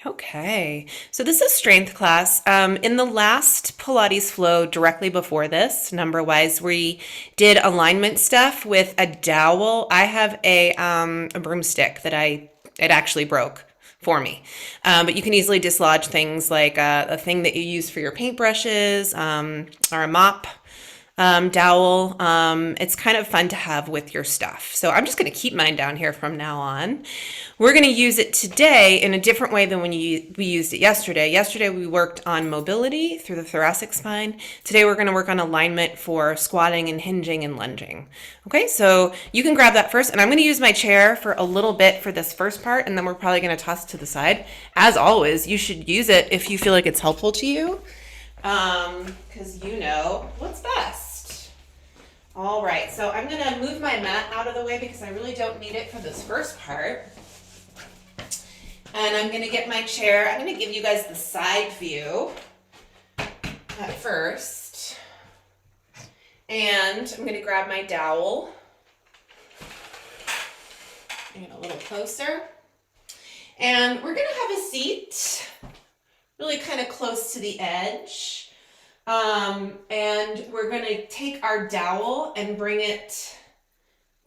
Okay, so this is strength class. In the last Pilates flow directly before this, number wise, we did alignment stuff with a dowel. I have a broomstick that it actually broke for me, but you can easily dislodge things like a thing that you use for your paintbrushes or a mop dowel. It's kind of fun to have with your stuff. So I'm just going to keep mine down here from now on. We're going to use it today in a different way than we used it yesterday. Yesterday we worked on mobility through the thoracic spine. Today we're going to work on alignment for squatting and hinging and lunging. Okay, so you can grab that first, and I'm going to use my chair for a little bit for this first part, and then we're probably going to toss it to the side. As always, you should use it if you feel like it's helpful to you, because you know what's best. All right, so I'm going to move my mat out of the way because I really don't need it for this first part. And I'm going to get my chair. I'm going to give you guys the side view at first. And I'm going to grab my dowel. Get a little closer. And we're going to have a seat really kind of close to the edge. And we're going to take our dowel and bring it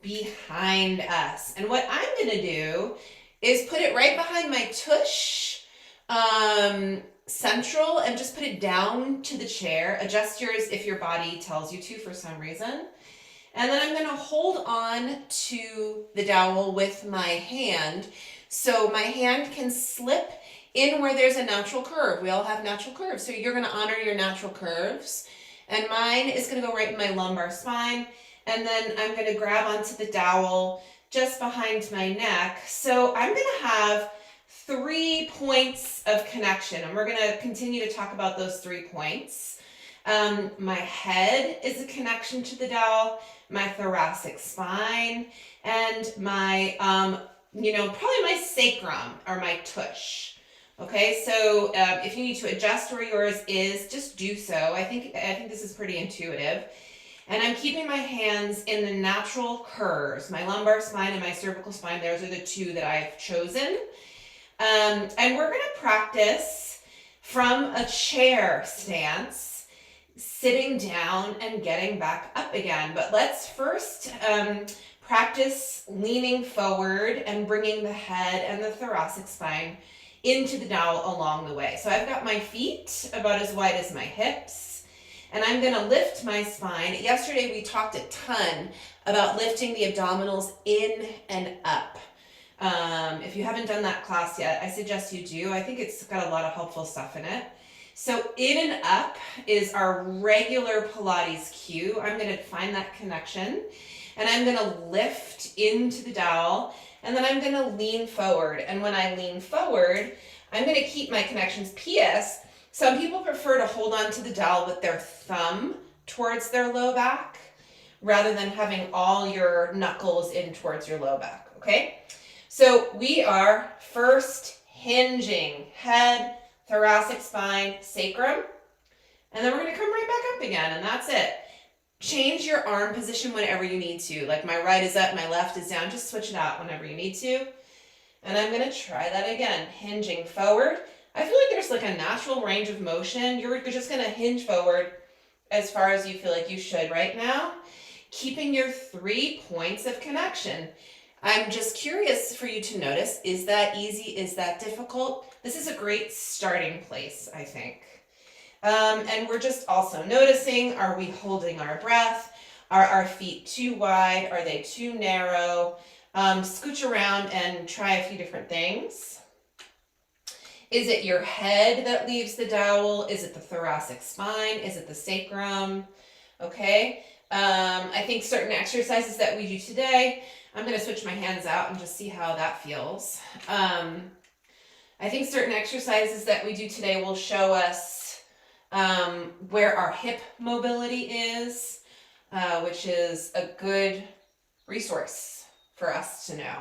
behind us. And what I'm going to do is put it right behind my tush, central, and just put it down to the chair. Adjust yours if your body tells you to for some reason. And then I'm going to hold on to the dowel with my hand so my hand can slip in where there's a natural curve. We all have natural curves, so you're going to honor your natural curves. And mine is going to go right in my lumbar spine. And then I'm going to grab onto the dowel just behind my neck. So I'm going to have 3 points of connection, and we're going to continue to talk about those 3 points. My head is a connection to the dowel, my thoracic spine, and my, probably my sacrum or my tush. Okay, so if you need to adjust where yours is, just do so. I think this is pretty intuitive. And I'm keeping my hands in the natural curves. My lumbar spine and my cervical spine, those are the 2 that I've chosen. And we're going to practice from a chair stance, sitting down and getting back up again. But let's first practice leaning forward and bringing the head and the thoracic spine into the dowel along the way. So I've got my feet about as wide as my hips, and I'm going to lift my spine. Yesterday we talked a ton about lifting the abdominals in and up. If you haven't done that class yet, I suggest you do. I think it's got a lot of helpful stuff in it. So in and up is our regular Pilates cue. I'm going to find that connection, and I'm going to lift into the dowel, and then I'm going to lean forward. And when I lean forward, I'm going to keep my connections. P.S. Some people prefer to hold on to the dowel with their thumb towards their low back rather than having all your knuckles in towards your low back, okay? So we are first hinging, head, thoracic spine, sacrum, and then we're going to come right back up again, and that's it. Change your arm position whenever you need to. Like my right is up, my left is down. Just switch it out whenever you need to. And I'm going to try that again. Hinging forward. I feel like there's like a natural range of motion. You're just going to hinge forward as far as you feel like you should right now. Keeping your 3 points of connection. I'm just curious for you to notice, is that easy? Is that difficult? This is a great starting place, I think. And we're just also noticing, are we holding our breath? Are our feet too wide? Are they too narrow? Scooch around and try a few different things. Is it your head that leaves the dowel? Is it the thoracic spine? Is it the sacrum? Okay. I think certain exercises that we do today, I'm going to switch my hands out and just see how that feels. I think certain exercises that we do today will show us where our hip mobility is, which is a good resource for us to know.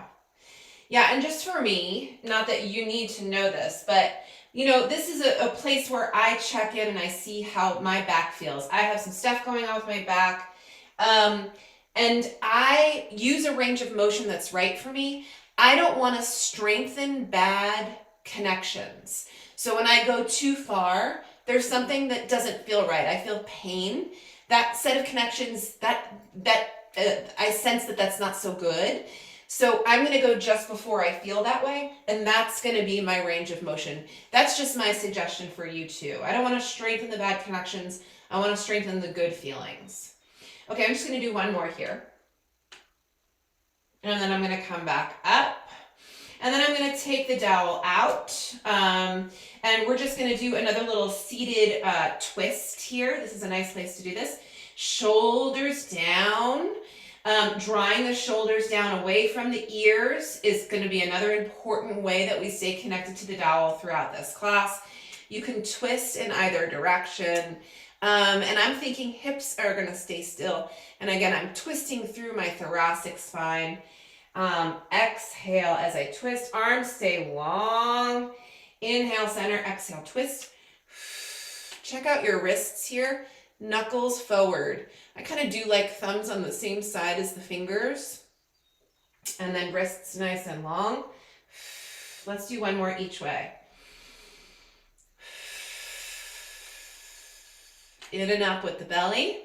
Yeah, and just for me, not that you need to know this, but this is a place where I check in and I see how my back feels. I have some stuff going on with my back, and I use a range of motion that's right for me. I don't want to strengthen bad connections. So when I go too far, there's something that doesn't feel right. I feel pain. That set of connections, I sense that that's not so good. So I'm going to go just before I feel that way, and that's going to be my range of motion. That's just my suggestion for you too. I don't want to strengthen the bad connections. I want to strengthen the good feelings. Okay, I'm just going to do one more here. And then I'm going to come back up. And then I'm going to take the dowel out. And we're just going to do another little seated twist here. This is a nice place to do this. Shoulders down. Drawing the shoulders down away from the ears is going to be another important way that we stay connected to the dowel throughout this class. You can twist in either direction. And I'm thinking hips are going to stay still. And again, I'm twisting through my thoracic spine. Exhale as I twist. Arms stay long. Inhale, center. Exhale, twist. Check out your wrists here. Knuckles forward. I kind of do like thumbs on the same side as the fingers. And then wrists nice and long. Let's do one more each way. In and up with the belly.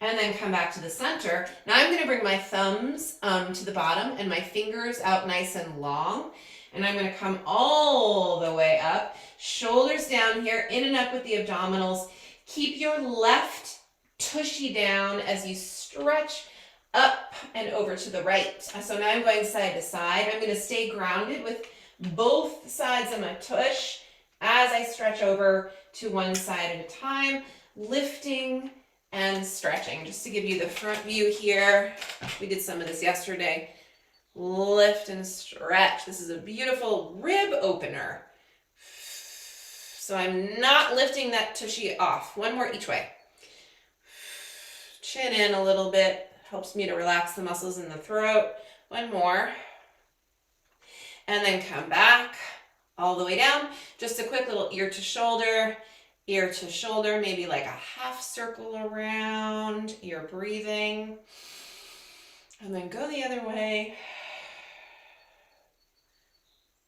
And then come back to the center. Now I'm going to bring my thumbs to the bottom and my fingers out nice and long. And I'm going to come all the way up. Shoulders down here, in and up with the abdominals. Keep your left tushy down as you stretch up and over to the right. So now I'm going side to side. I'm going to stay grounded with both sides of my tush as I stretch over to one side at a time, lifting and stretching. Just to give you the front view here, we did some of this yesterday. Lift and stretch. This is a beautiful rib opener. So I'm not lifting that tushy off. One more each way. Chin in a little bit. Helps me to relax the muscles in the throat. One more. And then come back all the way down. Just a quick little ear to shoulder, maybe like a half circle around. You're breathing. And then go the other way.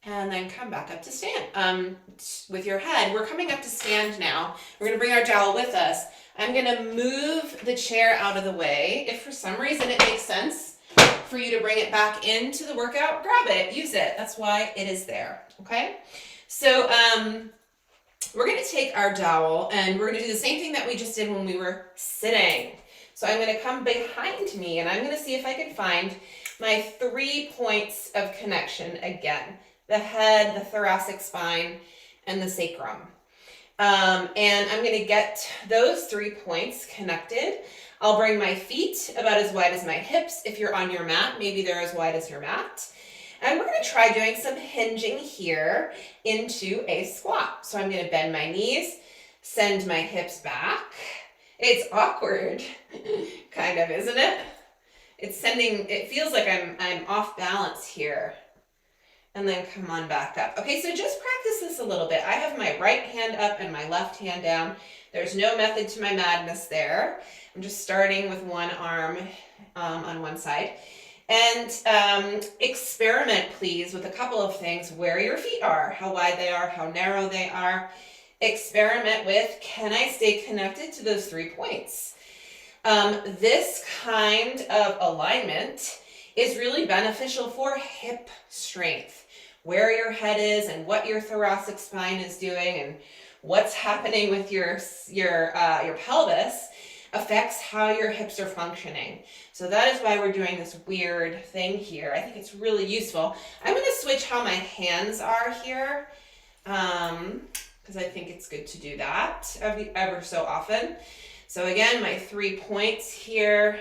And then come back up to stand. With your head, we're coming up to stand now. We're going to bring our dowel with us. I'm going to move the chair out of the way. If for some reason it makes sense for you to bring it back into the workout, grab it, use it. That's why it is there, okay? So we're going to take our dowel and we're going to do the same thing that we just did when we were sitting. So I'm going to come behind me and I'm going to see if I can find my 3 points of connection again. The head, the thoracic spine, and the sacrum. And I'm going to get those 3 points connected. I'll bring my feet about as wide as my hips. If you're on your mat, maybe they're as wide as your mat. And we're going to try doing some hinging here into a squat. So I'm going to bend my knees, send my hips back. It's awkward, kind of, isn't it? It feels like I'm off balance here. And then come on back up. Okay, so just practice this a little bit. I have my right hand up and my left hand down. There's no method to my madness there. I'm just starting with one arm on one side. And experiment, please, with a couple of things. Where your feet are, how wide they are, how narrow they are. Experiment with, can I stay connected to those 3 points? This kind of alignment is really beneficial for hip strength. Where your head is and what your thoracic spine is doing and what's happening with your pelvis affects how your hips are functioning. So that is why we're doing this weird thing here. I think it's really useful. I'm going to switch how my hands are here because I think it's good to do that ever so often. So again, my 3 points here.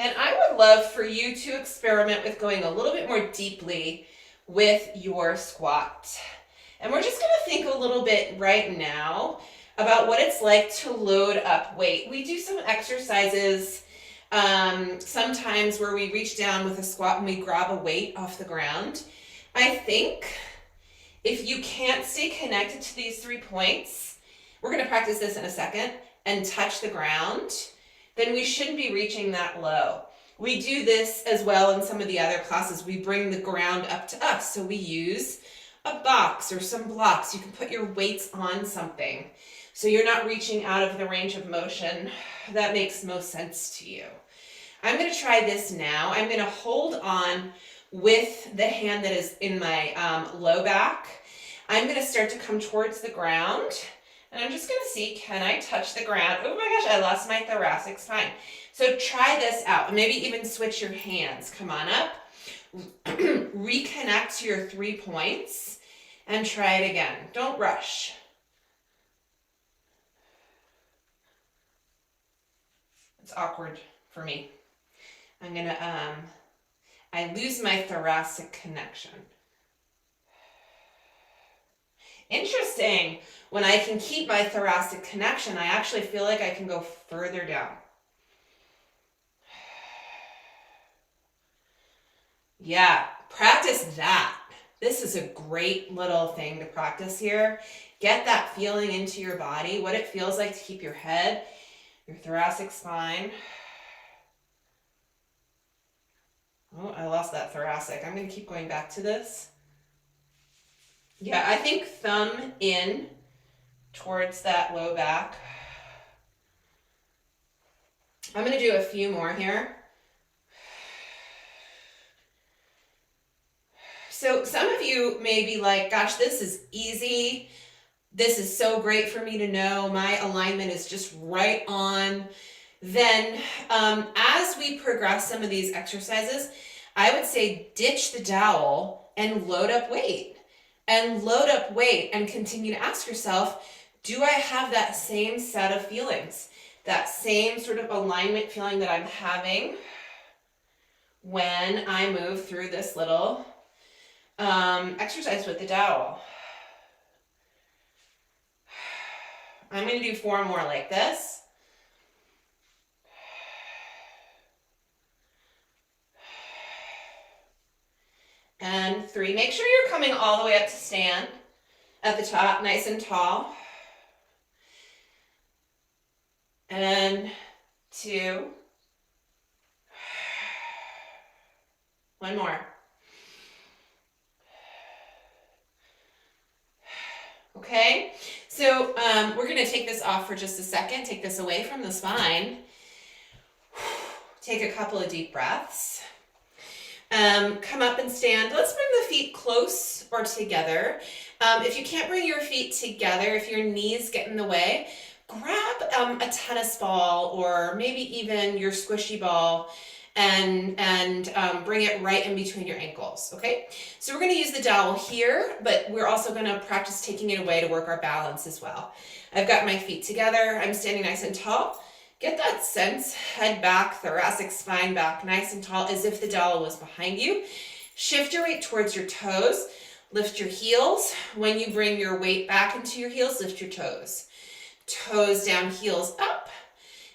And I would love for you to experiment with going a little bit more deeply with your squat. And we're just going to think a little bit right now about what it's like to load up weight. We do some exercises sometimes where we reach down with a squat and we grab a weight off the ground. I think if you can't stay connected to these 3 points, we're going to practice this in a second, and touch the ground, then we shouldn't be reaching that low. We do this as well in some of the other classes. We bring the ground up to us. So we use a box or some blocks. You can put your weights on something so you're not reaching out of the range of motion. That makes most sense to you. I'm going to try this now. I'm going to hold on with the hand that is in my low back. I'm going to start to come towards the ground, and I'm just going to see, can I touch the ground? Oh my gosh, I lost my thoracic spine. So try this out. Maybe even switch your hands. Come on up. Reconnect to your 3 points and try it again. Don't rush. It's awkward for me. I'm going to, I lose my thoracic connection. Interesting. When I can keep my thoracic connection, I actually feel like I can go further down. Yeah, practice that. This is a great little thing to practice here. Get that feeling into your body, what it feels like to keep your head, your thoracic spine. Oh, I lost that thoracic. I'm going to keep going back to this. Yeah, I think thumb in towards that low back. I'm going to do a few more here. So some of you may be like, gosh, this is easy. This is so great for me to know. My alignment is just right on. Then as we progress some of these exercises, I would say ditch the dowel and load up weight. And load up weight and continue to ask yourself, do I have that same set of feelings? That same sort of alignment feeling that I'm having when I move through this little exercise with the dowel. I'm going to do 4 more like this. And 3. Make sure you're coming all the way up to stand at the top, nice and tall. And 2. 1 more. Okay, so we're going to take this off for just a second. Take this away from the spine. Take a couple of deep breaths. Come up and stand. Let's bring the feet close or together. If you can't bring your feet together, if your knees get in the way, grab a tennis ball or maybe even your squishy ball and bring it right in between your ankles, okay? So we're going to use the dowel here, but we're also going to practice taking it away to work our balance as well. I've got my feet together. I'm standing nice and tall. Get that sense, head back, thoracic spine back, nice and tall, as if the dowel was behind you. Shift your weight towards your toes. Lift your heels. When you bring your weight back into your heels, lift your toes. Toes down, heels up,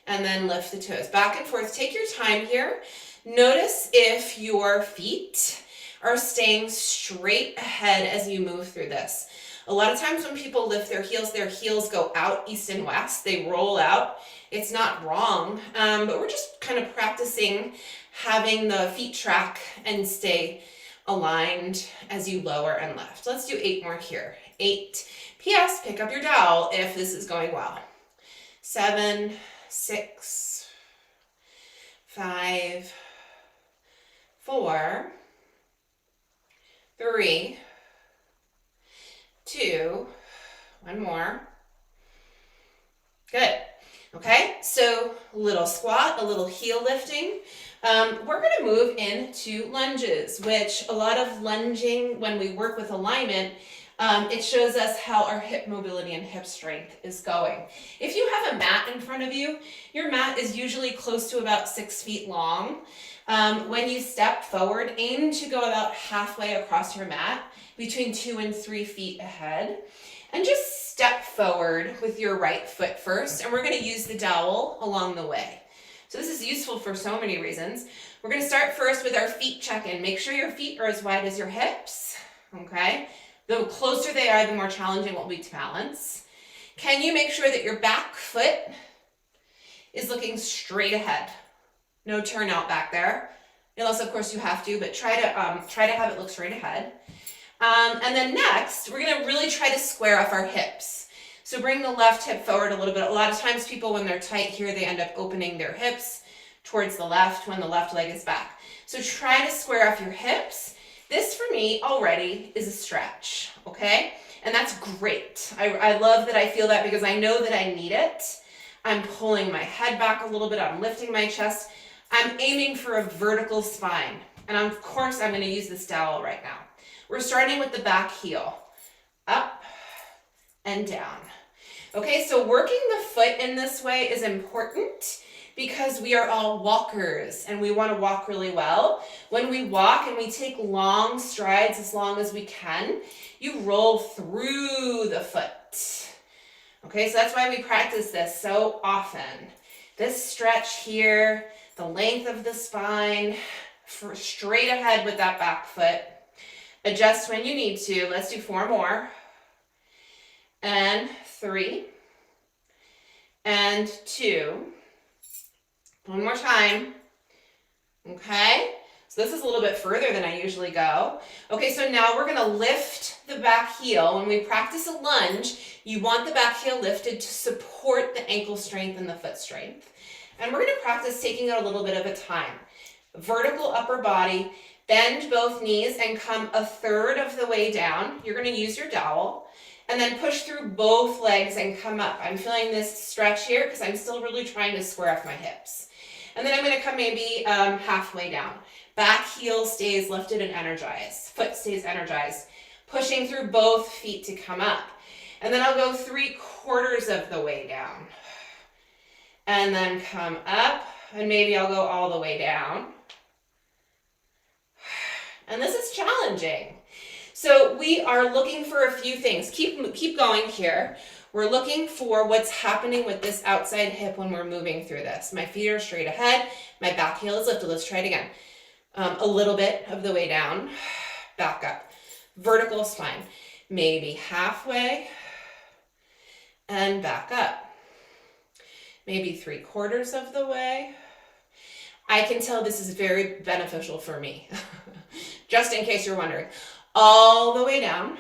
and then lift the toes. Back and forth. Take your time here. Notice if your feet are staying straight ahead as you move through this. A lot of times when people lift their heels go out east and west. They roll out. It's not wrong, but we're just kind of practicing having the feet track and stay aligned as you lower and lift. Let's do 8 more here. 8. P.S. Pick up your dowel if this is going well. 7, 6, 5, 4, 3, 2, 1 more. Good. Okay, so a little squat, a little heel lifting. We're going to move into lunges, which a lot of lunging, when we work with alignment, it shows us how our hip mobility and hip strength is going. If you have a mat in front of you, your mat is usually close to about 6 feet long. When you step forward, aim to go about halfway across your mat, between 2 and 3 feet ahead. And just step forward with your right foot first, and we're going to use the dowel along the way. So this is useful for so many reasons. We're going to start first with our feet check-in. Make sure your feet are as wide as your hips, okay? The closer they are, the more challenging it will be to balance. Can you make sure that your back foot is looking straight ahead? No turnout back there. Unless of course you have to, but try to have it look straight ahead. And then next, we're gonna really try to square off our hips. So bring the left hip forward a little bit. A lot of times people, when they're tight here, they end up opening their hips towards the left when the left leg is back. So try to square off your hips. This for me already is a stretch, okay? And that's great. I love that I feel that because I know that I need it. I'm pulling my head back a little bit. I'm lifting my chest. I'm aiming for a vertical spine. And of course, I'm gonna use this dowel right now. We're starting with the back heel. Up and down. Okay, so working the foot in this way is important because we are all walkers and we want to walk really well. When we walk and we take long strides as long as we can, you roll through the foot. Okay, so that's why we practice this so often. This stretch here, the length of the spine, straight ahead with that back foot. Adjust when you need to. Let's do 4 more. And 3. And 2. One more time. Okay, so this is a little bit further than I usually go. Okay, so now we're gonna lift the back heel. When we practice a lunge, you want the back heel lifted to support the ankle strength and the foot strength. And we're gonna practice taking it a little bit at a time. Vertical upper body, bend both knees and come 1/3 of the way down. You're gonna use your dowel. And then push through both legs and come up. I'm feeling this stretch here because I'm still really trying to square off my hips. And then I'm going to come maybe halfway down. Back heel stays lifted and energized. Foot stays energized. Pushing through both feet to come up. And then I'll go 3/4 of the way down. And then come up. And maybe I'll go all the way down. And this is challenging. So we are looking for a few things. Keep going here. We're looking for what's happening with this outside hip when we're moving through this. My feet are straight ahead. My back heel is lifted. Let's try it again. A little bit of the way down. Back up. Vertical spine. Maybe halfway. And back up. Maybe 3/4 of the way. I can tell this is very beneficial for me. Just in case you're wondering. All the way down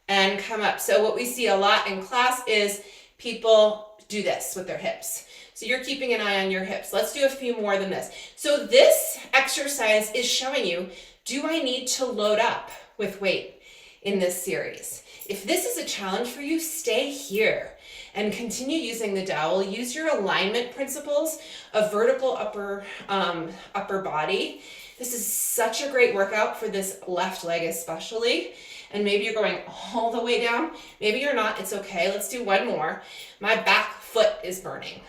and come up. So what we see a lot in class is people do this with their hips. So you're keeping an eye on your hips. Let's do a few more than this. So this exercise is showing you, do I need to load up with weight in this series? If this is a challenge for you, stay here and continue using the dowel. Use your alignment principles of vertical upper body. This is such a great workout for this left leg especially. And maybe you're going all the way down. Maybe you're not, it's okay. Let's do 1 more. My back foot is burning.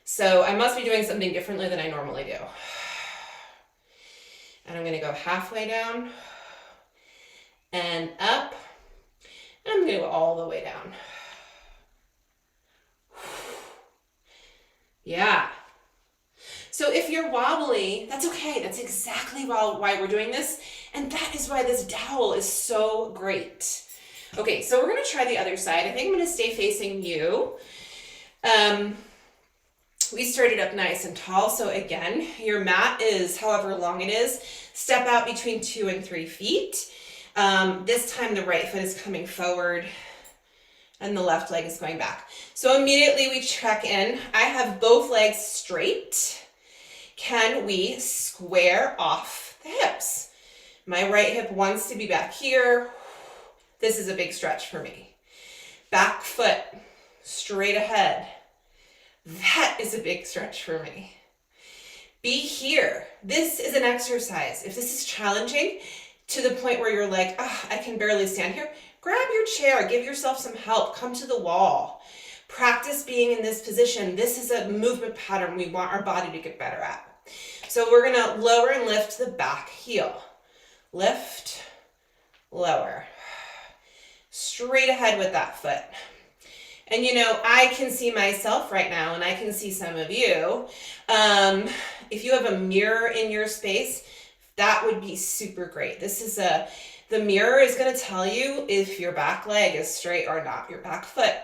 So I must be doing something differently than I normally do. And I'm gonna go halfway down and up. And I'm gonna go all the way down. Yeah. So if you're wobbly, that's okay. That's exactly why we're doing this. And that is why this dowel is so great. Okay, so we're gonna try the other side. I think I'm gonna stay facing you. We started up nice and tall. So again, your mat is however long it is. Step out between 2 and 3 feet. This time the right foot is coming forward and the left leg is going back. So immediately we check in. I have both legs straight. Can we square off the hips? My right hip wants to be back here. This is a big stretch for me. Back foot straight ahead. That is a big stretch for me. Be here. This is an exercise. If this is challenging to the point where you're like, oh, I can barely stand here, grab your chair, give yourself some help, come to the wall. Practice being in this position. This is a movement pattern we want our body to get better at. So we're gonna lower and lift the back heel. Lift, lower. Straight ahead with that foot. And you know, I can see myself right now, and I can see some of you. If you have a mirror in your space, that would be super great. The mirror is gonna tell you if your back leg is straight or not, your back foot.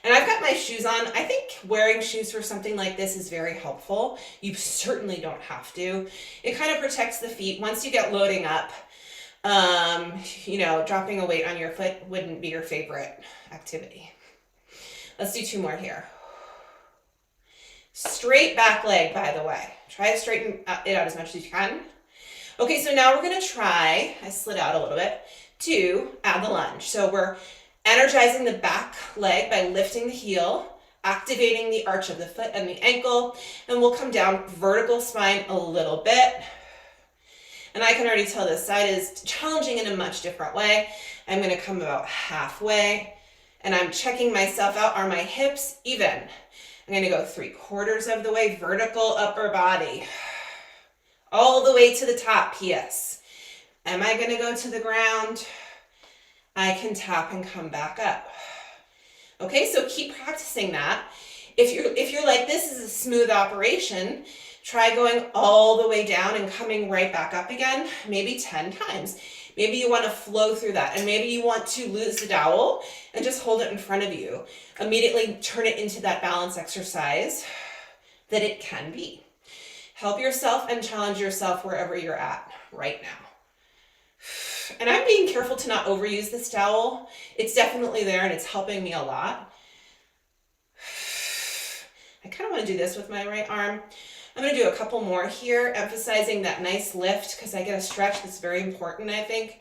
And I've got my shoes on. I think wearing shoes for something like this is very helpful. You certainly don't have to. It kind of protects the feet. Once you get loading up, you know, dropping a weight on your foot wouldn't be your favorite activity. Let's do 2 more here. Straight back leg, by the way. Try to straighten it out as much as you can. Okay, so now we're gonna try, I slid out a little bit, to add the lunge. So we're energizing the back leg by lifting the heel, activating the arch of the foot and the ankle, and we'll come down vertical spine a little bit. And I can already tell this side is challenging in a much different way. I'm gonna come about halfway, and I'm checking myself out. Are my hips even? I'm gonna go 3/4 of the way, vertical upper body. All the way to the top, PS. Am I gonna go to the ground? I can tap and come back up. Okay, so keep practicing that. If you're like, this is a smooth operation, try going all the way down and coming right back up again, maybe 10 times. Maybe you want to flow through that, and maybe you want to lose the dowel and just hold it in front of you. Immediately turn it into that balance exercise that it can be. Help yourself and challenge yourself wherever you're at right now. And I'm being careful to not overuse this dowel. It's definitely there and it's helping me a lot. I kind of want to do this with my right arm. I'm going to do a couple more here, emphasizing that nice lift because I get a stretch that's very important, I think,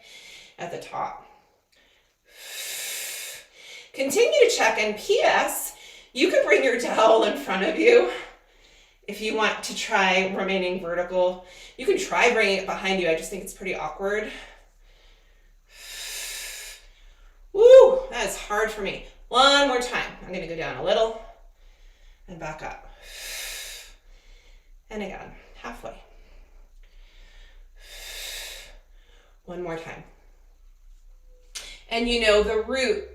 at the top. Continue to check, and PS, you can bring your dowel in front of you if you want to try remaining vertical. You can try bringing it behind you. I just think it's pretty awkward. Woo, that is hard for me. One more time. I'm going to go down a little and back up. And again, halfway. One more time. And you know, the root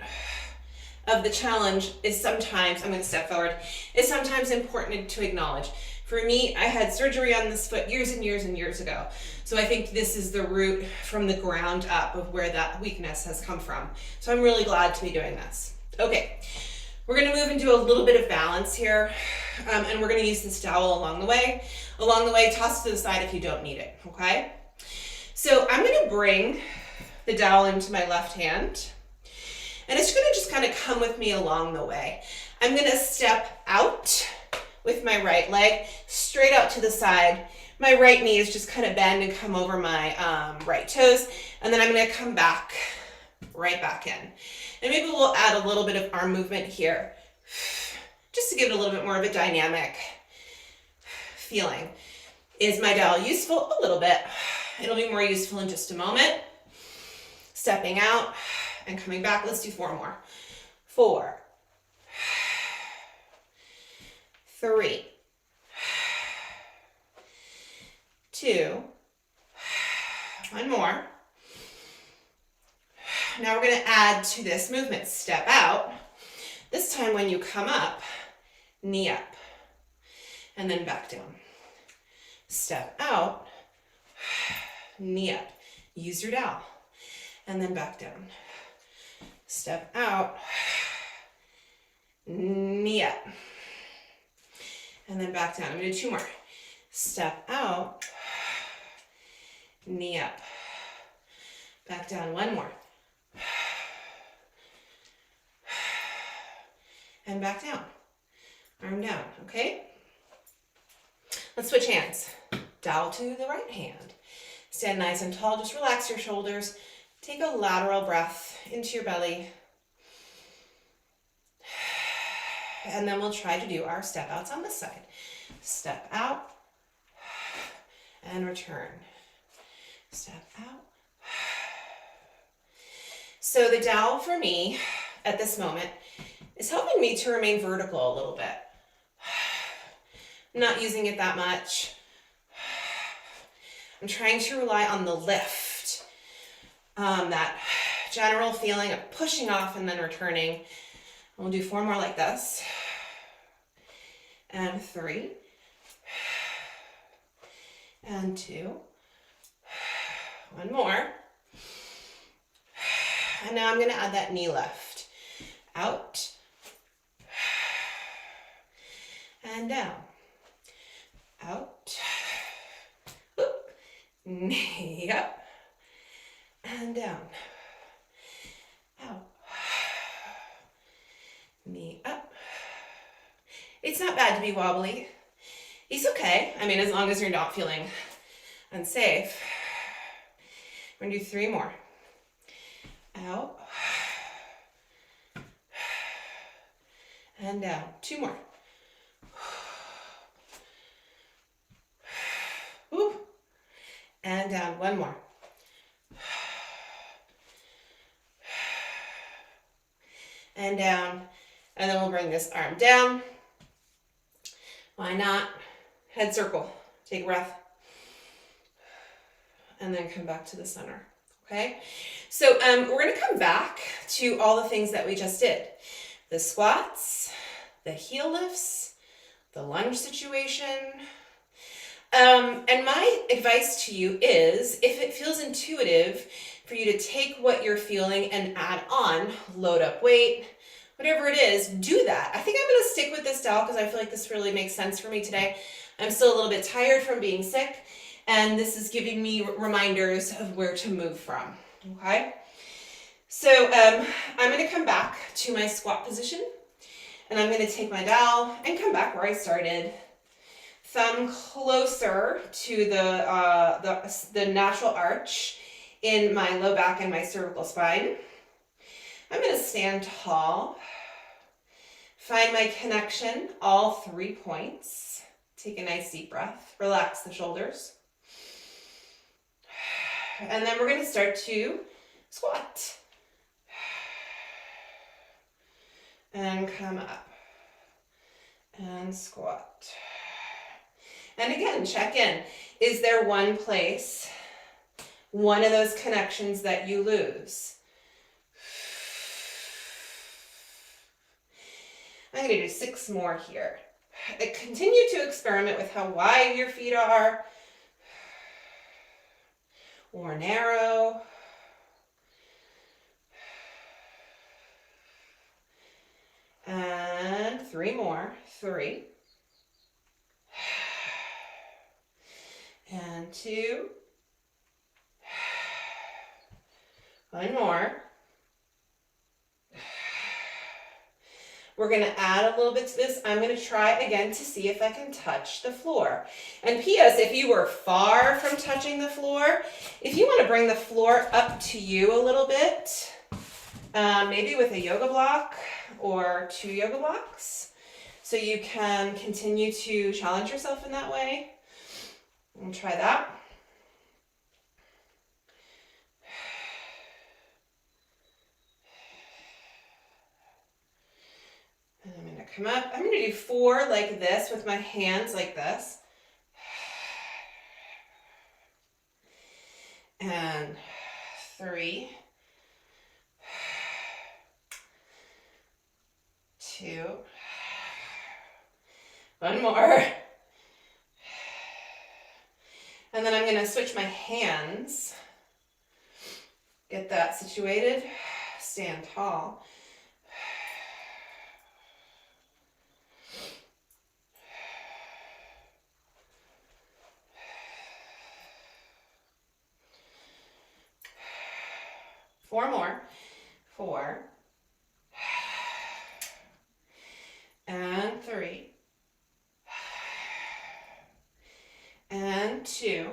of the challenge is sometimes, I'm going to step forward, is sometimes important to acknowledge. For me, I had surgery on this foot years and years and years ago. So I think this is the root from the ground up of where that weakness has come from. So I'm really glad to be doing this. Okay, we're going to move into a little bit of balance here, and we're going to use this dowel along the way. Along the way, toss it to the side if you don't need it, okay? So I'm going to bring the dowel into my left hand, and it's going to just kind of come with me along the way. I'm going to step out with my right leg, straight out to the side. My right knee is just kind of bend and come over my right toes, and then I'm going to come back, right back in. And maybe we'll add a little bit of arm movement here, just to give it a little bit more of a dynamic feeling. Is my dowel useful? A little bit. It'll be more useful in just a moment. Stepping out and coming back. Let's do 4 more. 4, 3, 2, 1 more. Now we're going to add to this movement. Step out. This time when you come up, knee up, and then back down. Step out, knee up. Use your dowel, and then back down. Step out, knee up, and then back down. I'm going to do 2 more. Step out, knee up, back down. 1 more. And back down, arm down, okay? Let's switch hands. Dowel to the right hand. Stand nice and tall, just relax your shoulders. Take a lateral breath into your belly. And then we'll try to do our step outs on this side. Step out and return. Step out. So the dowel for me at this moment is helping me to remain vertical a little bit. I'm not using it that much. I'm trying to rely on the lift, that general feeling of pushing off and then returning. We'll do 4 more like this. And 3. And 2. 1 more. And now I'm going to add that knee lift. Out and down. Out. Oop. Knee up and down. Out. Knee up. It's not bad to be wobbly. It's okay. I mean, as long as you're not feeling unsafe. We're gonna do 3 more. Out. And down. 2 more. Woo. And down. 1 more. And down. And then we'll bring this arm down. Why not? Head circle. Take a breath. And then come back to the center. Okay? So we're going to come back to all the things that we just did. The squats, the heel lifts, the lunge situation. And my advice to you is, if it feels intuitive for you to take what you're feeling and add on, load up weight, whatever it is, do that. I think I'm going to stick with this dowel because I feel like this really makes sense for me today. I'm still a little bit tired from being sick, and this is giving me reminders of where to move from, okay? So I'm going to come back to my squat position, and I'm going to take my dowel and come back where I started. Thumb closer to the natural arch in my low back and my cervical spine. I'm going to stand tall. Find my connection, all 3 points. Take a nice deep breath. Relax the shoulders. And then we're going to start to squat. And come up. And squat. And again, check in. Is there one place, one of those connections that you lose? I'm going to do 6 more here. Continue to experiment with how wide your feet are or narrow. And 3 more. 3. And 2. 1 more. We're going to add a little bit to this. I'm going to try again to see if I can touch the floor. And P.S., if you were far from touching the floor, if you want to bring the floor up to you a little bit, maybe with a yoga block or 2 yoga blocks, so you can continue to challenge yourself in that way. And try that. And I'm going to come up. I'm going to do 4 like this with my hands like this. And 3. 2. 1 more. And then I'm going to switch my hands. Get that situated. Stand tall. Four more. 4. And 3. And 2.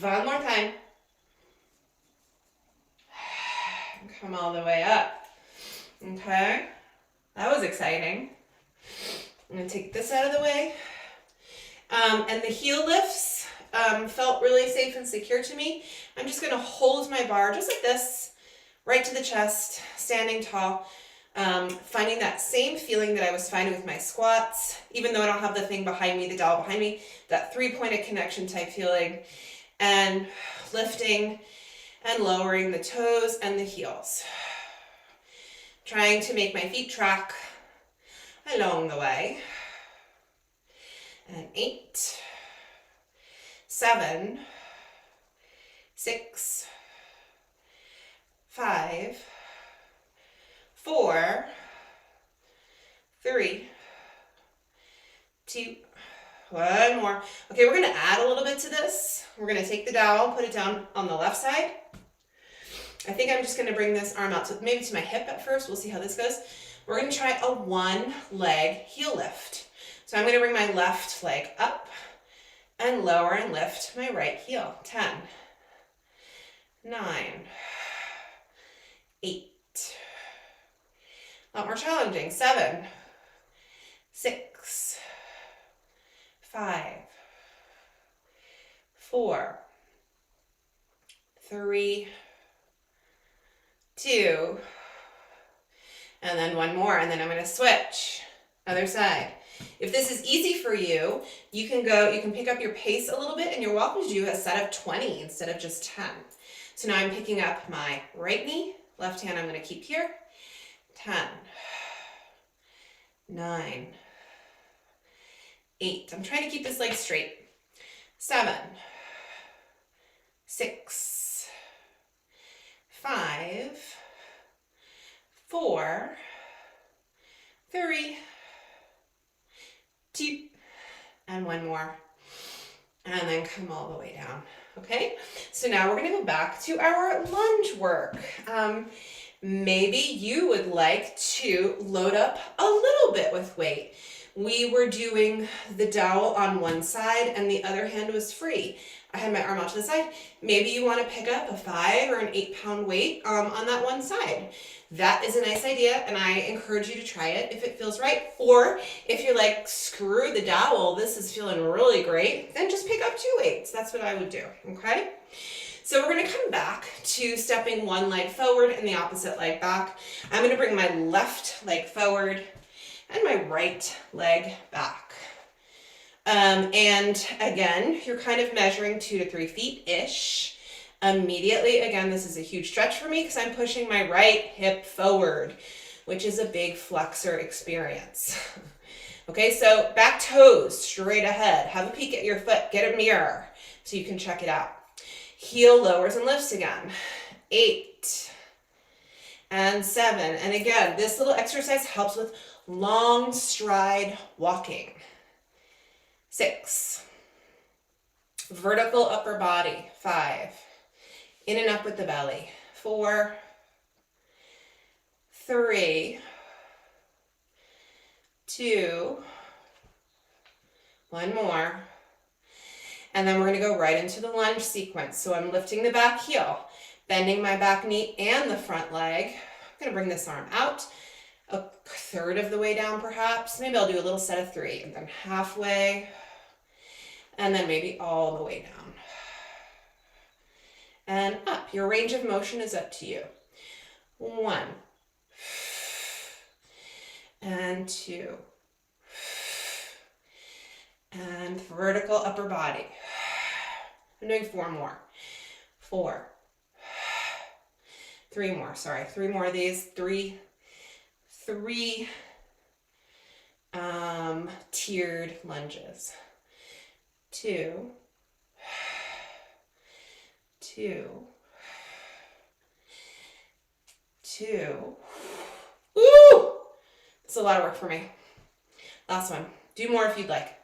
1 more time. Come all the way up. Okay. That was exciting. I'm going to take this out of the way. And the heel lifts felt really safe and secure to me. I'm just going to hold my bar just like this, right to the chest, standing tall. Finding that same feeling that I was finding with my squats, even though I don't have the thing behind me, the dowel behind me, that 3-pointed connection type feeling, and lifting and lowering the toes and the heels. Trying to make my feet track along the way. And 8, 7, 6, 5, 4, 2, 1 more. Okay, we're gonna add a little bit to this. We're gonna take the dowel, put it down on the left side. I think I'm just gonna bring this arm out to maybe to my hip at first. We'll see how this goes. We're gonna try a 1 leg heel lift. So I'm gonna bring my left leg up and lower and lift my right heel. 10, 9, 8. A lot more challenging. 7, 6, 5, 4, 3, 2, and then 1 more, and then I'm going to switch. Other side. If this is easy for you, you can pick up your pace a little bit, and you're welcome to do a set of 20 instead of just 10. So now I'm picking up my right knee, left hand I'm going to keep here. 10, 9, 8. I'm trying to keep this leg straight. 7, 6, 5, 4, 3, 2, and 1 more. And then come all the way down. Okay, so now we're going to go back to our lunge work. Maybe you would like to load up a little bit with weight. We were doing the dowel on one side and the other hand was free. I had my arm out to the side. Maybe you want to pick up a 5 or an 8-pound weight on that one side. That is a nice idea, and I encourage you to try it if it feels right. Or if you're like, screw the dowel, this is feeling really great, then just pick up 2 weights. That's what I would do, okay? So we're going to come back to stepping one leg forward and the opposite leg back. I'm going to bring my left leg forward and my right leg back. And again, you're kind of measuring 2 to 3 feet-ish. Immediately, again, this is a huge stretch for me because I'm pushing my right hip forward, which is a big flexor experience. Okay, so back toes straight ahead. Have a peek at your foot. Get a mirror so you can check it out. Heel lowers and lifts again. 8 and 7. And again, this little exercise helps with long stride walking. 6. Vertical upper body. 5. In and up with the belly. 4, 3, 2, 1 more. And then we're going to go right into the lunge sequence. So I'm lifting the back heel, bending my back knee and the front leg. I'm going to bring this arm out a third of the way down perhaps. Maybe I'll do a little set of 3 and then halfway and then maybe all the way down. And up. Your range of motion is up to you. 1 and 2 and vertical upper body. I'm doing 4 more. 4, 3 more. Sorry, 3 more of these. 3 tiered lunges. 2, 2, 2. Woo! It's a lot of work for me. Last one. Do more if you'd like.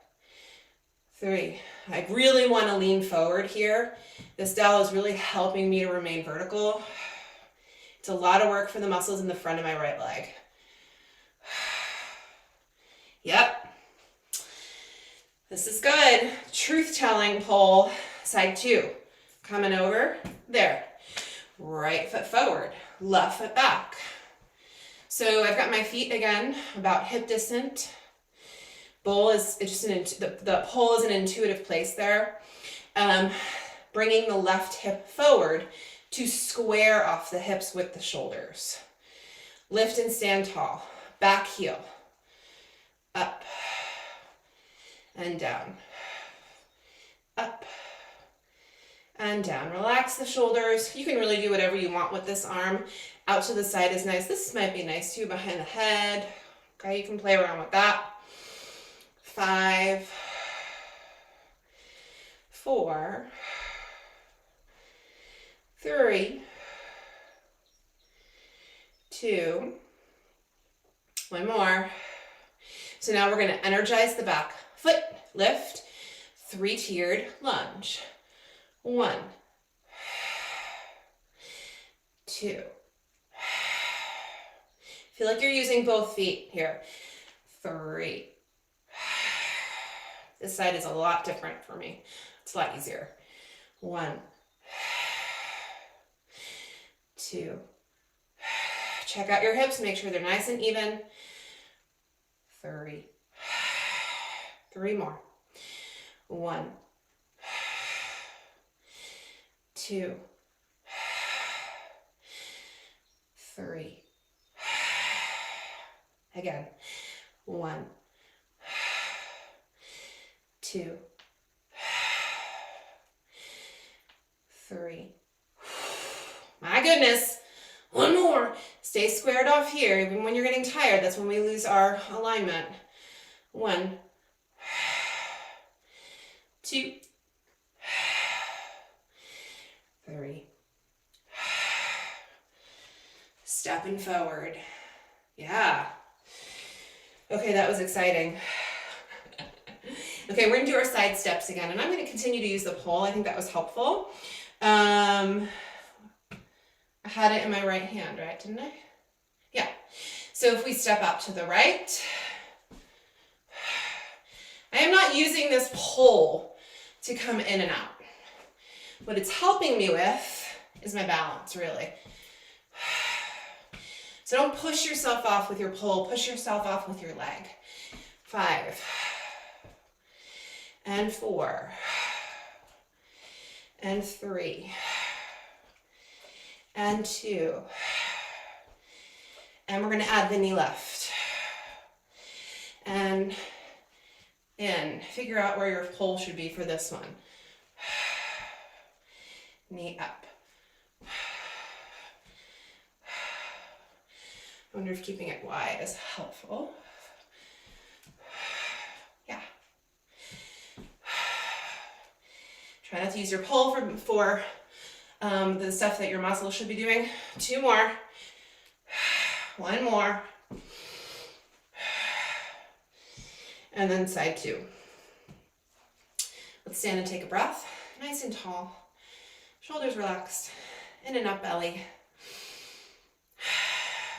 3. I really want to lean forward here. This dowel is really helping me to remain vertical. It's a lot of work for the muscles in the front of my right leg. Yep. This is good. Truth-telling pole, side 2. Coming over, there. Right foot forward, left foot back. So I've got my feet again about hip distant. Bowl is just the pole is an intuitive place there. Bringing the left hip forward to square off the hips with the shoulders. Lift and stand tall. Back heel. Up and down. Up and down. Relax the shoulders. You can really do whatever you want with this arm. Out to the side is nice. This might be nice too, behind the head. Okay, you can play around with that. 5, 4, 3, 2, 1 more. So now we're going to energize the back foot lift, 3-tiered lunge. 1, 2. Feel like you're using both feet here. 3. This side is a lot different for me. It's a lot easier. 1, 2. Check out your hips, make sure they're nice and even. 3. 3 more. 1, 2, 3. Again. 1, 2, 3. My goodness. 1 more. Stay squared off here. Even when you're getting tired, that's when we lose our alignment. 1, 2, 3. Stepping forward. Yeah. Okay, that was exciting. Okay, we're gonna do our side steps again, and I'm gonna continue to use the pole. I think that was helpful. I had it in my right hand, right, didn't I? Yeah. So if we step up to the right, I am not using this pole to come in and out. What it's helping me with is my balance, really. So don't push yourself off with your pole, push yourself off with your leg. 5, and 4, and 3, and 2, and we're going to add the knee lift, and in. Figure out where your pole should be for this one. Knee up. I wonder if keeping it wide is helpful. Yeah. Try not to use your pole for the stuff that your muscles should be doing. 2 more. 1 more. And then side 2. Let's stand and take a breath. Nice and tall. Shoulders relaxed. In and up belly.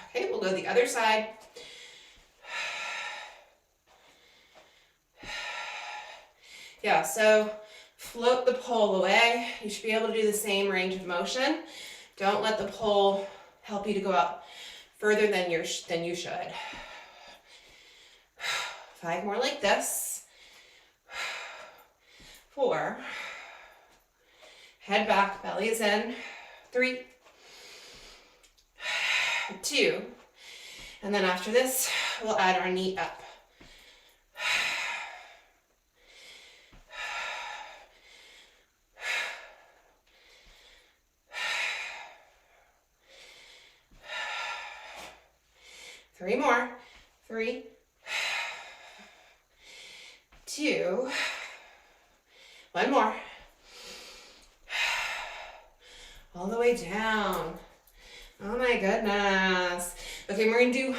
Okay, we'll go the other side. Yeah, so float the pole away. You should be able to do the same range of motion. Don't let the pole help you to go out further than you should. 5 more like this. 4. Head back, belly is in. 3. 2. And then after this, we'll add our knee up. 3 more. 3, 2, 1 more. All the way down. Oh my goodness. Okay, we're gonna do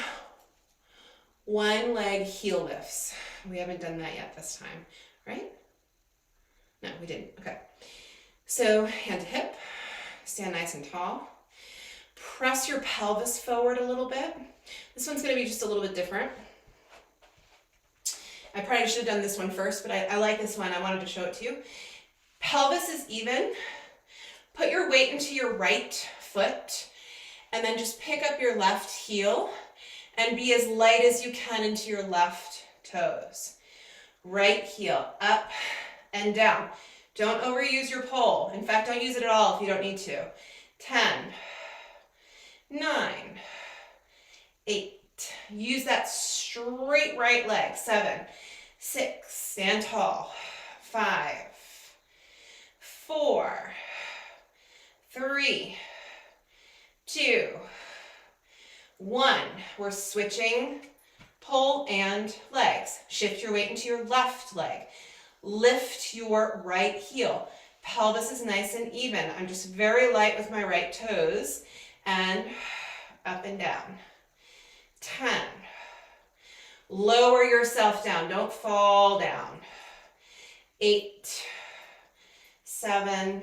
1 leg heel lifts. We haven't done that yet this time, right? No, we didn't. Okay. So hand to hip, stand nice and tall. Press your pelvis forward a little bit. This one's gonna be just a little bit different. I probably should have done this one first, but I like this one. I wanted to show it to you. Pelvis is even. Put your weight into your right foot, and then just pick up your left heel and be as light as you can into your left toes. Right heel, up and down. Don't overuse your pole. In fact, don't use it at all if you don't need to. 10, 9, 8. Use that straight right leg. 7, 6, stand tall. 5, 4, 3, 2, 1. We're switching pole and legs. Shift your weight into your left leg. Lift your right heel. Pelvis is nice and even. I'm just very light with my right toes and up and down. 10, Lower yourself down. Don't fall down. 8, 7,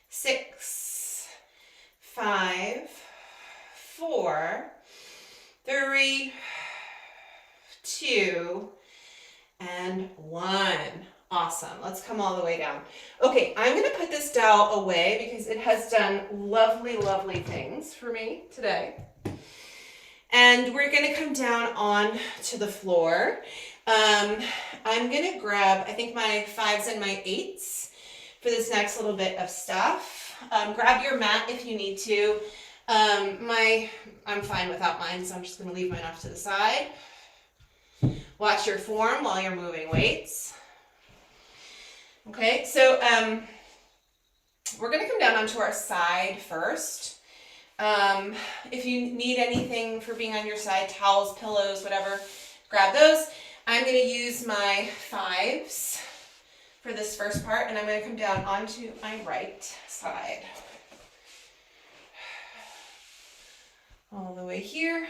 6, 5, 4, 3, 2, and 1. Awesome. Let's come all the way down. Okay, I'm going to put this dowel away because it has done lovely, lovely things for me today. And we're going to come down on to the floor. I'm going to grab, I think, my 5s and my 8s for this next little bit of stuff. Grab your mat if you need to. I'm fine without mine, so I'm just going to leave mine off to the side. Watch your form while you're moving weights. Okay, so we're going to come down onto our side first. If you need anything for being on your side, towels, pillows, whatever, grab those. I'm going to use my 5s for this first part, and I'm going to come down onto my right side. All the way here.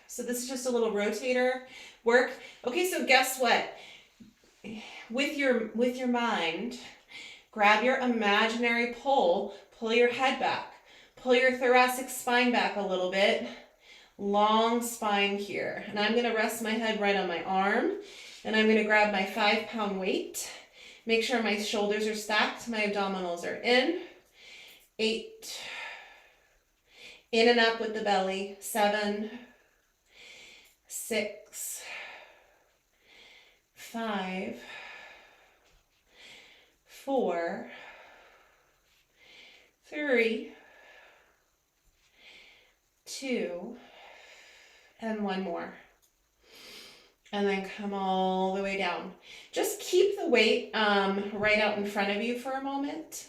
So this is just a little rotator work. Okay, so guess what? With your mind, grab your imaginary pull your head back. Pull your thoracic spine back a little bit. Long spine here. And I'm going to rest my head right on my arm. And I'm going to grab my 5-pound weight. Make sure my shoulders are stacked. My abdominals are in. 8. In and up with the belly. 7. 6. 5. 4. 3. 2, and 1 more. And then come all the way down. Just keep the weight right out in front of you for a moment.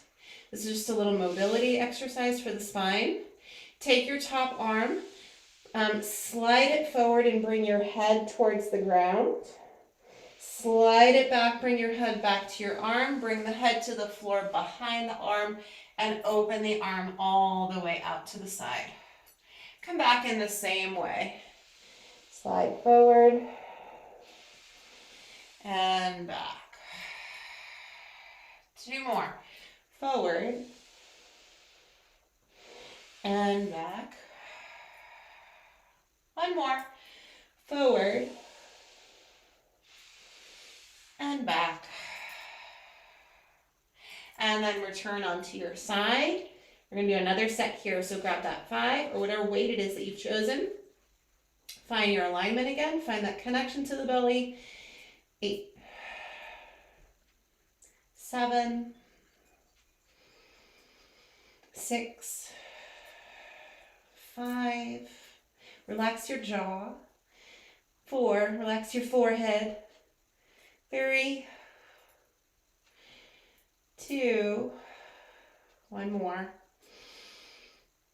This is just a little mobility exercise for the spine. Take your top arm, slide it forward and bring your head towards the ground. Slide it back, bring your head back to your arm, bring the head to the floor behind the arm, and open the arm all the way out to the side. Come back in the same way. Slide forward and back. 2 more. Forward and back. 1 more. Forward and back. And then return onto your side. We're going to do another set here, so grab that 5 or whatever weight it is that you've chosen. Find your alignment again. Find that connection to the belly. 8, 7, 6, 5. Relax your jaw. 4, relax your forehead. 3, 2, 1 more.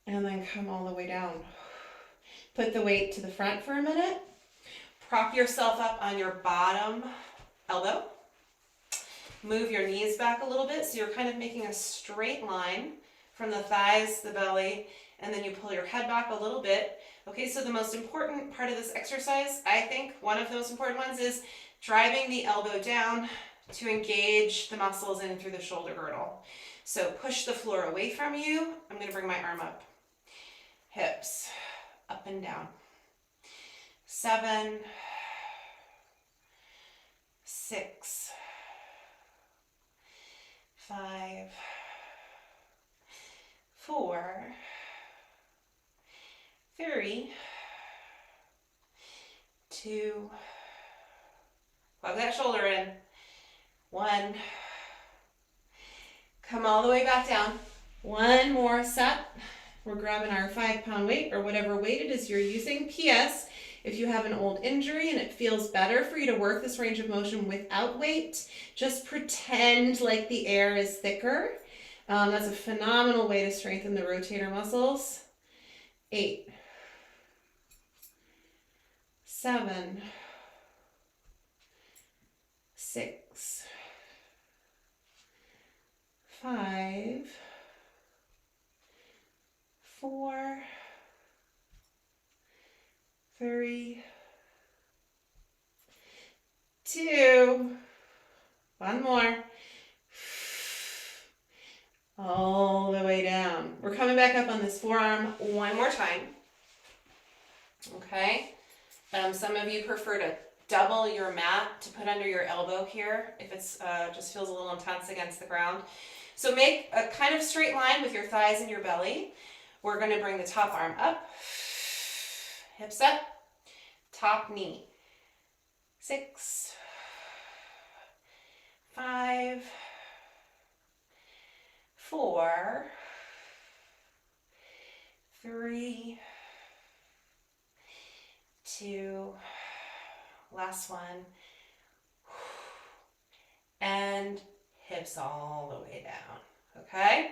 And then come all the way down. Put the weight to the front for a minute. Prop yourself up on your bottom elbow. Move your knees back a little bit so you're kind of making a straight line from the thighs, the belly, and then you pull your head back a little bit. Okay, so the most important part of this exercise, I think one of those important ones, is driving the elbow down to engage the muscles in through the shoulder girdle. So push the floor away from you. I'm going to bring my arm up. Hips up and down. 7, 6, 5, 4, 3, 2, plug that shoulder in. 1. Come all the way back down. 1 more set. We're grabbing our 5-pound weight or whatever weight it is you're using. P.S. If you have an old injury and it feels better for you to work this range of motion without weight, just pretend like the air is thicker. That's a phenomenal way to strengthen the rotator muscles. 8, 7, 6, 5, 4, 3, 2. One more. All the way down. We're coming back up on this forearm one more time. Okay. Some of you prefer to double your mat to put under your elbow here if it's just feels a little intense against the ground. So make a kind of straight line with your thighs and your belly. We're going to bring the top arm up, hips up, top knee. 6, 5, 4, 3, 2, last one, and hips all the way down, okay?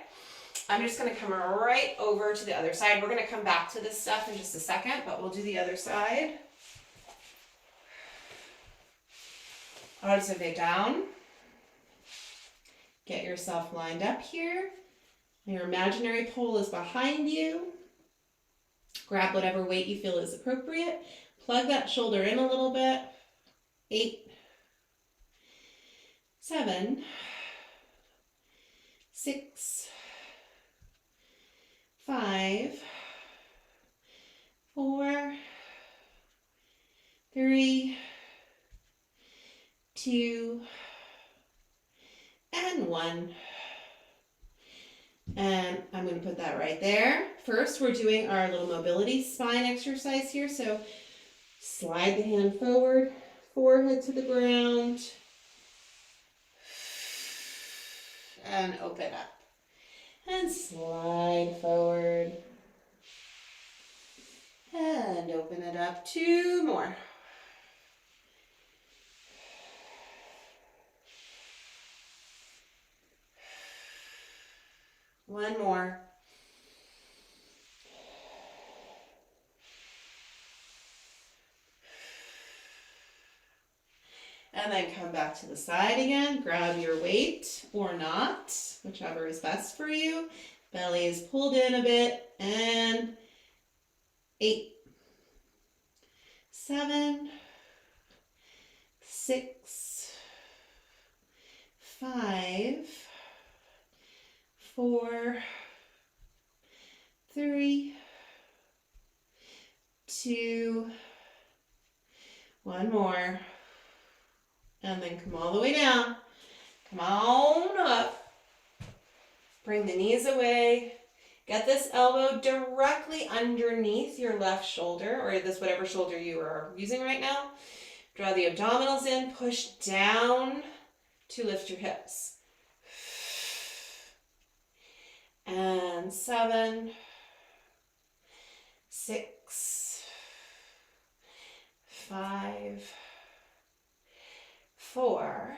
I'm just gonna come right over to the other side. We're gonna come back to this stuff in just a second, but we'll do the other side. Arms are down. Get yourself lined up here. Your imaginary pole is behind you. Grab whatever weight you feel is appropriate. Plug that shoulder in a little bit. 8, 7, 6, 5, 4, 3, 2, and 1. And I'm going to put that right there. First, we're doing our little mobility spine exercise here. So slide the hand forward, forehead to the ground, and open up. And slide forward, and open it up. 2 more. One more. And then come back to the side again. Grab your weight or not, whichever is best for you. Belly is pulled in a bit. And 8, 7, 6, 5, 4, 3, 2, one more. And then come all the way down. Come on up. Bring the knees away. Get this elbow directly underneath your left shoulder, or this whatever shoulder you are using right now. Draw the abdominals in, push down to lift your hips. And 7, 6, 5, 4,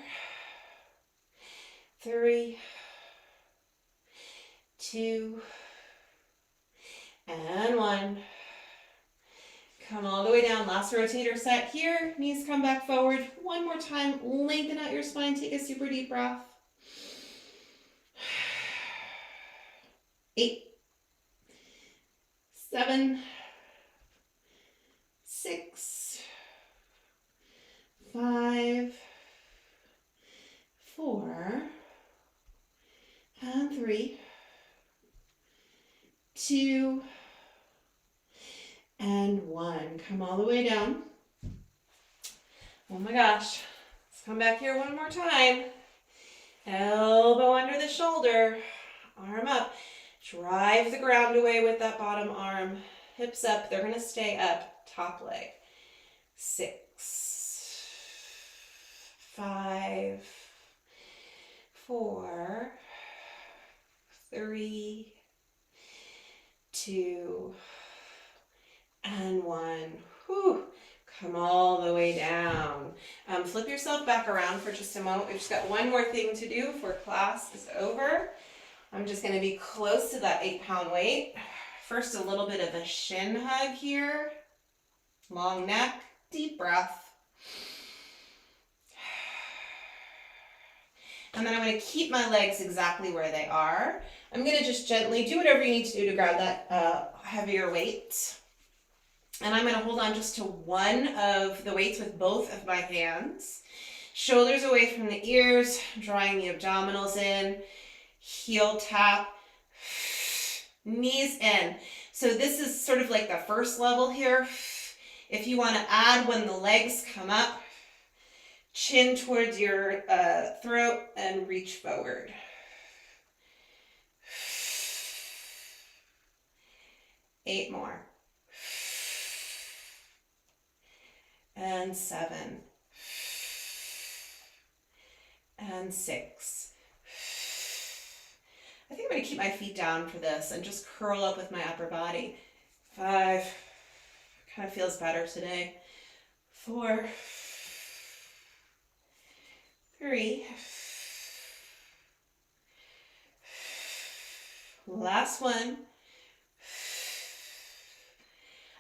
3, 2, and 1. Come all the way down. Last rotator set here. Knees come back forward. One more time. Lengthen out your spine. Take a super deep breath. 8, 7, 6, 5, 4, and 3, 2, and 1. Come all the way down. Oh my gosh. Let's come back here one more time. Elbow under the shoulder, arm up. Drive the ground away with that bottom arm. Hips up. They're going to stay up. Top leg. 6, 5, 4, 3, 2, and 1. Whew. Come all the way down. Flip yourself back around for just a moment. We've just got one more thing to do before class is over. I'm just going to be close to that 8-pound weight. First, a little bit of a shin hug here. Long neck, deep breath. And then I'm going to keep my legs exactly where they are. I'm going to just gently do whatever you need to do to grab that heavier weight. And I'm going to hold on just to one of the weights with both of my hands. Shoulders away from the ears, drawing the abdominals in, heel tap, knees in. So this is sort of like the first level here. If you want to add when the legs come up, chin towards your throat and reach forward. Eight more. And 7. And 6. I think I'm going to keep my feet down for this and just curl up with my upper body. 5. Kind of feels better today. 4. 3. Last one.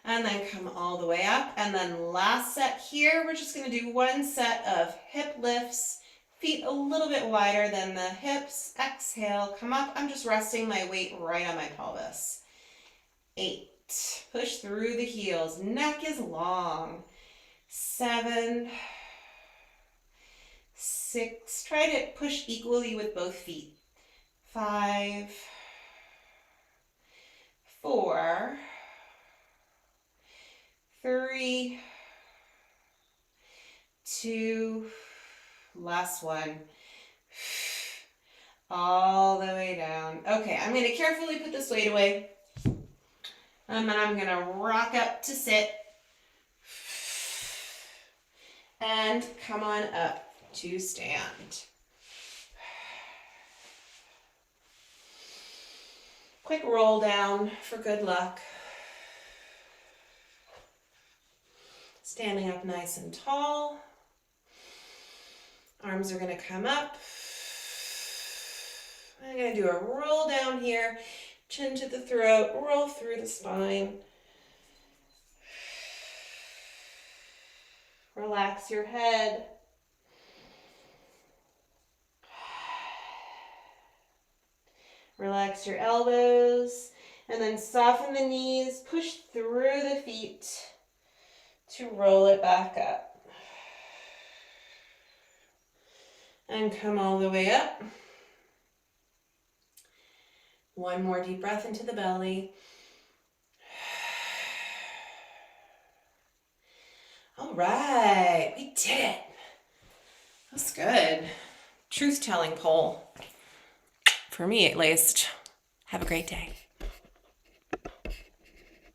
And then come all the way up. And then last set here, we're just going to do one set of hip lifts. Feet a little bit wider than the hips. Exhale, come up. I'm just resting my weight right on my pelvis. 8. Push through the heels. Neck is long. 7. 6. Try to push equally with both feet. 5. 4. 3. 2. Last one. All the way down. Okay, I'm going to carefully put this weight away. And then I'm going to rock up to sit. And come on up to stand. Quick roll down for good luck. Standing up nice and tall. Arms are going to come up. I'm going to do a roll down here, chin to the throat, roll through the spine. Relax your head. Relax your elbows, and then soften the knees, push through the feet to roll it back up. And come all the way up. One more deep breath into the belly. All right, we did it. That's good. Truth-telling poll. For me, at least. Have a great day.